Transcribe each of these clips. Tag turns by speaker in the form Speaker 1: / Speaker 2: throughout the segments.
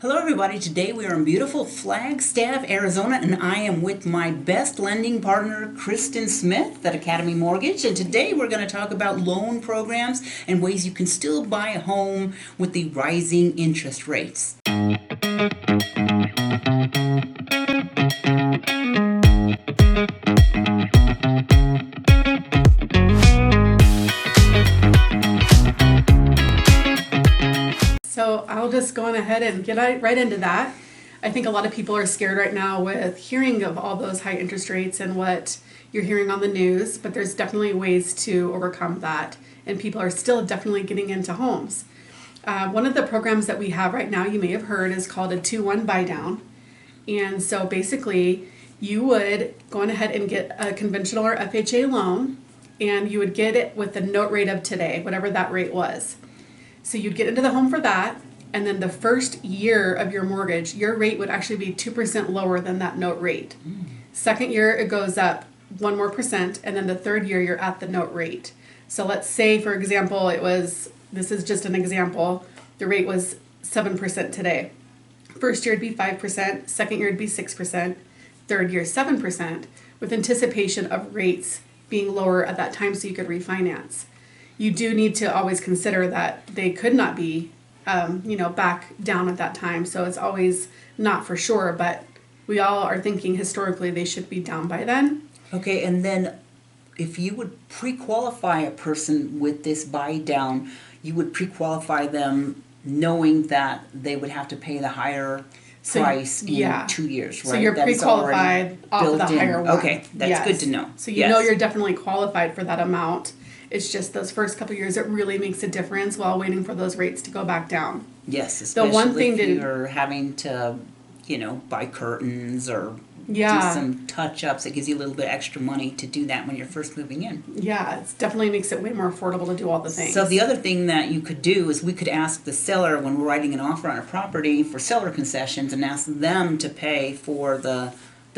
Speaker 1: Hello everybody, today we are in beautiful Flagstaff, Arizona, and I am with my best lending partner, Kristen Smith at Academy Mortgage, and today we're going to talk about loan programs and ways you can still buy a home with the rising interest rates.
Speaker 2: So I'll just go on ahead and get right into that. I think a lot of people are scared right now with hearing of all those high interest rates and what you're hearing on the news, but there's definitely ways to overcome that, and people are still definitely getting into homes. One of the programs that we have right now, you may have heard, is called a 2-1 buy down. And so basically, you would go on ahead and get a conventional or FHA loan, and you would get it with the note rate of today, whatever that rate was. So you'd get into the home for that, and then the first year of your mortgage, your rate would actually be 2% lower than that note rate. Second year, it goes up 1% more, and then the third year, you're at the note rate. So let's say, for example, this is just an example, the rate was 7% today. First year it'd be 5%, second year it'd be 6%, third year 7%, with anticipation of rates being lower at that time so you could refinance. You do need to always consider that they could not be, back down at that time. So it's always not for sure, but we all are thinking historically they should be down by then.
Speaker 1: Okay, and then if you would pre-qualify a person with this buy down, you would pre-qualify them knowing that they would have to pay the higher price in 2 years, right?
Speaker 2: So you're pre-qualified off of the higher one.
Speaker 1: Okay, that's good to know.
Speaker 2: So you know you're definitely qualified for that amount. It's just those first couple of years it really makes a difference while waiting for those rates to go back down.
Speaker 1: Yes, especially if you're having to, buy curtains or do some touch-ups. It gives you a little bit extra money to do that when you're first moving in.
Speaker 2: Yeah, it definitely makes it way more affordable to do all the things.
Speaker 1: So the other thing that you could do is we could ask the seller when we're writing an offer on a property for seller concessions and ask them to pay for the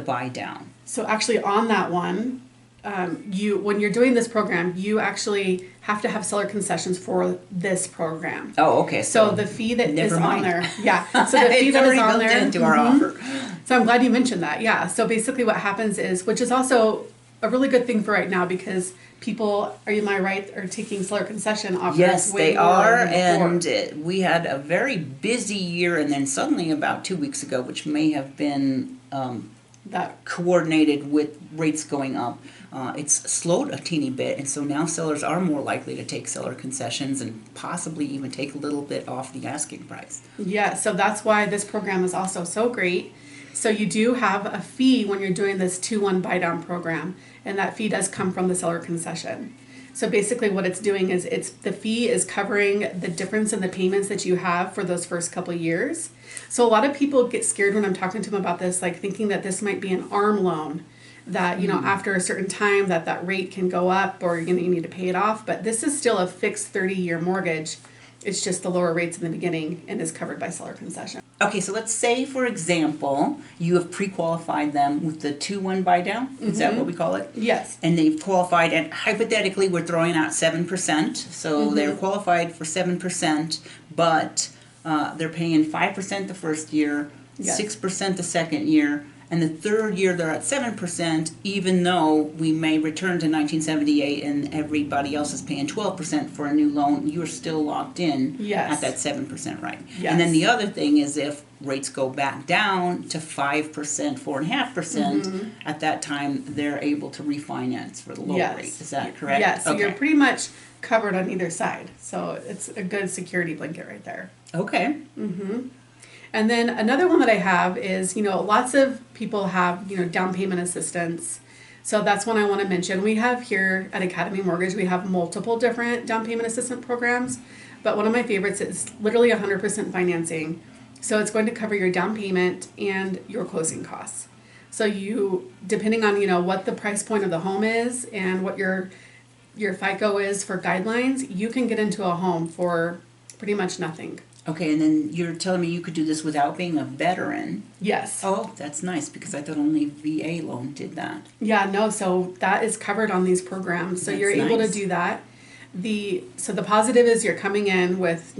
Speaker 1: buy down.
Speaker 2: So actually on that one, when you're doing this program, you actually have to have seller concessions for this program.
Speaker 1: Oh, okay.
Speaker 2: So the fee that is on there, So the fee
Speaker 1: it's
Speaker 2: that is
Speaker 1: already
Speaker 2: on
Speaker 1: built
Speaker 2: there
Speaker 1: into our offer.
Speaker 2: So I'm glad you mentioned that. Yeah. So basically, what happens is, which is also a really good thing for right now, because people, am I right, are taking seller concession offers.
Speaker 1: Yes,
Speaker 2: way
Speaker 1: they
Speaker 2: more
Speaker 1: are,
Speaker 2: than before.
Speaker 1: and we had a very busy year, and then suddenly about 2 weeks ago, which may have been that coordinated with rates going up, it's slowed a teeny bit, and so now sellers are more likely to take seller concessions and possibly even take a little bit off the asking price.
Speaker 2: Yeah, so that's why this program is also so great. So you do have a fee when you're doing this 2-1 buy down program, and that fee does come from the seller concession. So basically what it's doing is the fee is covering the difference in the payments that you have for those first couple of years. So a lot of people get scared when I'm talking to them about this, like thinking that this might be an ARM loan, that after a certain time that rate can go up or you need to pay it off. But this is still a fixed 30-year mortgage. It's just the lower rates in the beginning and is covered by seller concession.
Speaker 1: Okay, so let's say, for example, you have pre-qualified them with the 2-1 buy down. Is that what we call it?
Speaker 2: Yes.
Speaker 1: And they've qualified, and hypothetically, we're throwing out 7%. So they're qualified for 7%, but they're paying 5% the first year, 6% the second year, and the third year they're at 7%, even though we may return to 1978 and everybody else is paying 12% for a new loan, you're still locked in at that 7% rate.
Speaker 2: Yes.
Speaker 1: And then the other thing is if rates go back down to 5%, 4.5%, at that time they're able to refinance for the lower rate. Is that correct?
Speaker 2: Yes, so you're pretty much covered on either side. So it's a good security blanket right there.
Speaker 1: Okay.
Speaker 2: And then another one that I have is, lots of people have, down payment assistance. So that's one I want to mention. We have here at Academy Mortgage, we have multiple different down payment assistance programs. But one of my favorites is literally 100% financing. So it's going to cover your down payment and your closing costs. So depending on, what the price point of the home is and what your FICO is for guidelines, you can get into a home for pretty much nothing.
Speaker 1: Okay, and then you're telling me you could do this without being a veteran.
Speaker 2: Yes.
Speaker 1: Oh, that's nice, because I thought only VA loan did that.
Speaker 2: Yeah, no, so that is covered on these programs. So you're able to do that. So the positive is you're coming in with,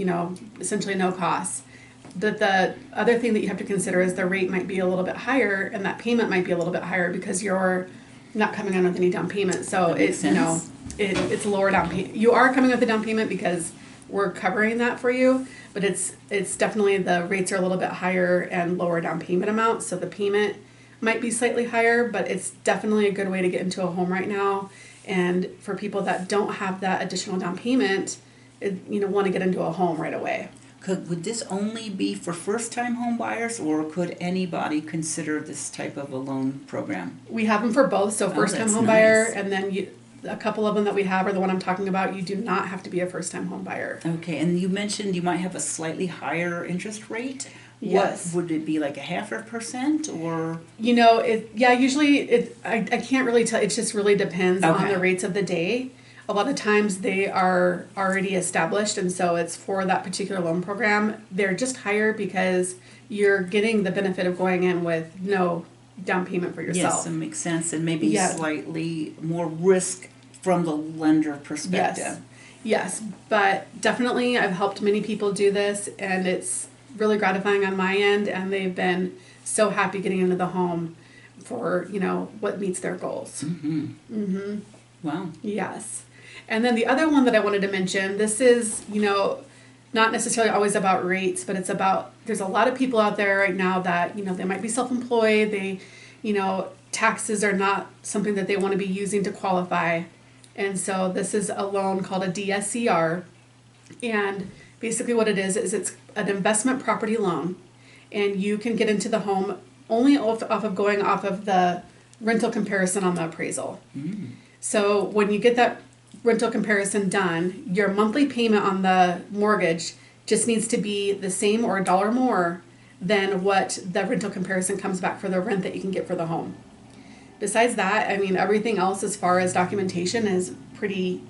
Speaker 2: essentially no costs. But the other thing that you have to consider is the rate might be a little bit higher, and that payment might be a little bit higher because you're not coming in with any down payment. So it's it's a lower down payment. You are coming with a down payment because we're covering that for you, but it's definitely the rates are a little bit higher and lower down payment amount. So the payment might be slightly higher, but it's definitely a good way to get into a home right now. And for people that don't have that additional down payment, want to get into a home right away.
Speaker 1: Would this only be for first-time home buyers, or could anybody consider this type of a loan program?
Speaker 2: We have them for both. So first-time home buyer, and then a couple of them that we have are the one I'm talking about. You do not have to be a first-time home buyer.
Speaker 1: Okay, and you mentioned you might have a slightly higher interest rate.
Speaker 2: Yes.
Speaker 1: What would it be, like 0.5% or?
Speaker 2: Usually I can't really tell. It just really depends on the rates of the day. A lot of times they are already established, and so it's for that particular loan program. They're just higher because you're getting the benefit of going in with no down payment for yourself.
Speaker 1: Yes, it makes sense, and maybe slightly more risk from the lender perspective.
Speaker 2: Yes, but definitely I've helped many people do this, and it's really gratifying on my end, and they've been so happy getting into the home for, what meets their goals.
Speaker 1: Mm-hmm. Mm-hmm. Wow.
Speaker 2: Yes. And then the other one that I wanted to mention, this is, not necessarily always about rates, but it's about, there's a lot of people out there right now that, they might be self-employed, they, taxes are not something that they want to be using to qualify. And so this is a loan called a DSCR. And basically what it is it's an investment property loan. And you can get into the home only off of going off of the rental comparison on the appraisal. Mm. So when you get that rental comparison done, your monthly payment on the mortgage just needs to be the same or $1 more than what the rental comparison comes back for the rent that you can get for the home. Besides that, everything else as far as documentation is pretty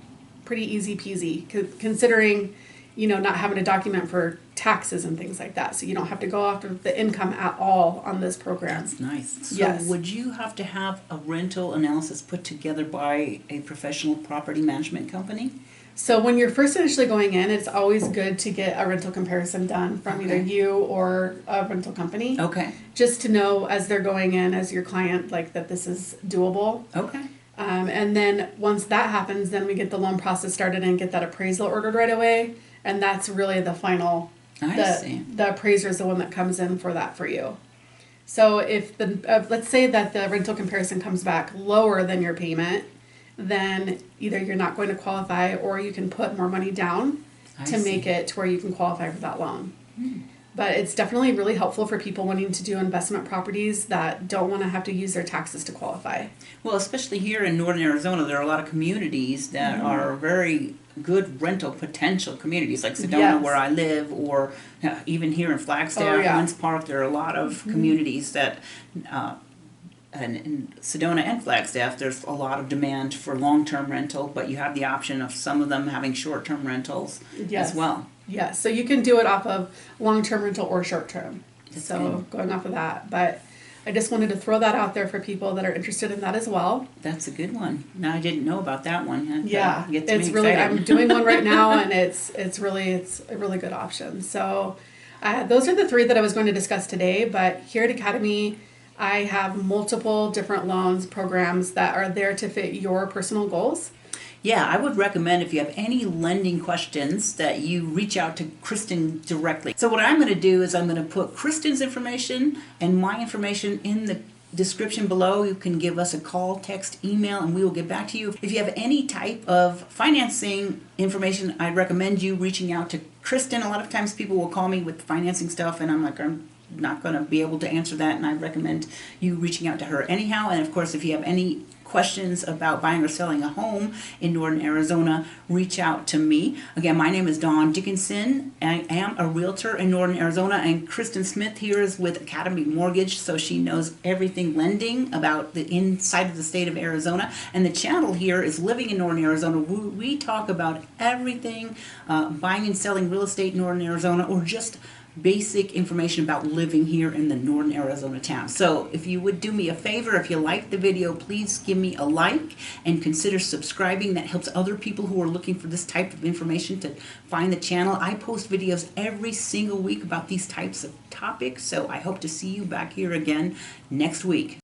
Speaker 2: easy peasy, considering, not having to document for taxes and things like that. So you don't have to go after the income at all on this program.
Speaker 1: That's nice. So
Speaker 2: yes.
Speaker 1: Would you have to have a rental analysis put together by a professional property management company?
Speaker 2: So when you're first initially going in, it's always good to get a rental comparison done from either you or a rental company.
Speaker 1: Okay.
Speaker 2: Just to know as they're going in as your client, that this is doable.
Speaker 1: Okay.
Speaker 2: And then once that happens, then we get the loan process started and get that appraisal ordered right away. And that's really the final. The appraiser is the one that comes in for that for you. So if let's say that the rental comparison comes back lower than your payment, then either you're not going to qualify or you can put more money down to make it to where you can qualify for that loan. Hmm. But it's definitely really helpful for people wanting to do investment properties that don't want to have to use their taxes to qualify.
Speaker 1: Well, especially here in northern Arizona, there are a lot of communities that are very good rental potential communities, like Sedona, where I live, or even here in Flagstaff, Winds Park. There are a lot of communities that, and in Sedona and Flagstaff, there's a lot of demand for long-term rental, but you have the option of some of them having short-term rentals as well.
Speaker 2: Yes, so you can do it off of long-term rental or short-term.
Speaker 1: That's
Speaker 2: so
Speaker 1: good.
Speaker 2: Going off of that, but I just wanted to throw that out there for people that are interested in that as well.
Speaker 1: That's a good one. Now I didn't know about that one.
Speaker 2: It's really excited. I'm doing one right now, and it's a really good option. So those are the three that I was going to discuss today. But here at Academy, I have multiple different loans programs that are there to fit your personal goals.
Speaker 1: Yeah, I would recommend if you have any lending questions that you reach out to Kristen directly. So what I'm going to do is I'm going to put Kristen's information and my information in the description below. You can give us a call, text, email, and we will get back to you. If you have any type of financing information, I'd recommend you reaching out to Kristen. A lot of times people will call me with financing stuff, and I'm not going to be able to answer that, and I recommend you reaching out to her anyhow. And of course, if you have any questions about buying or selling a home in northern Arizona, reach out to me. Again, my name is Dawn Dickenson. I am a realtor in northern Arizona, and Kristen Smith here is with Academy Mortgage, so she knows everything lending about the inside of the state of Arizona. And the channel here is Living in Northern Arizona. We talk about everything buying and selling real estate in northern Arizona, or just basic information about living here in the northern Arizona town. So if you would do me a favor, if you liked the video, please give me a like and consider subscribing. That helps other people who are looking for this type of information to find the channel. I post videos every single week about these types of topics, so I hope to see you back here again next week.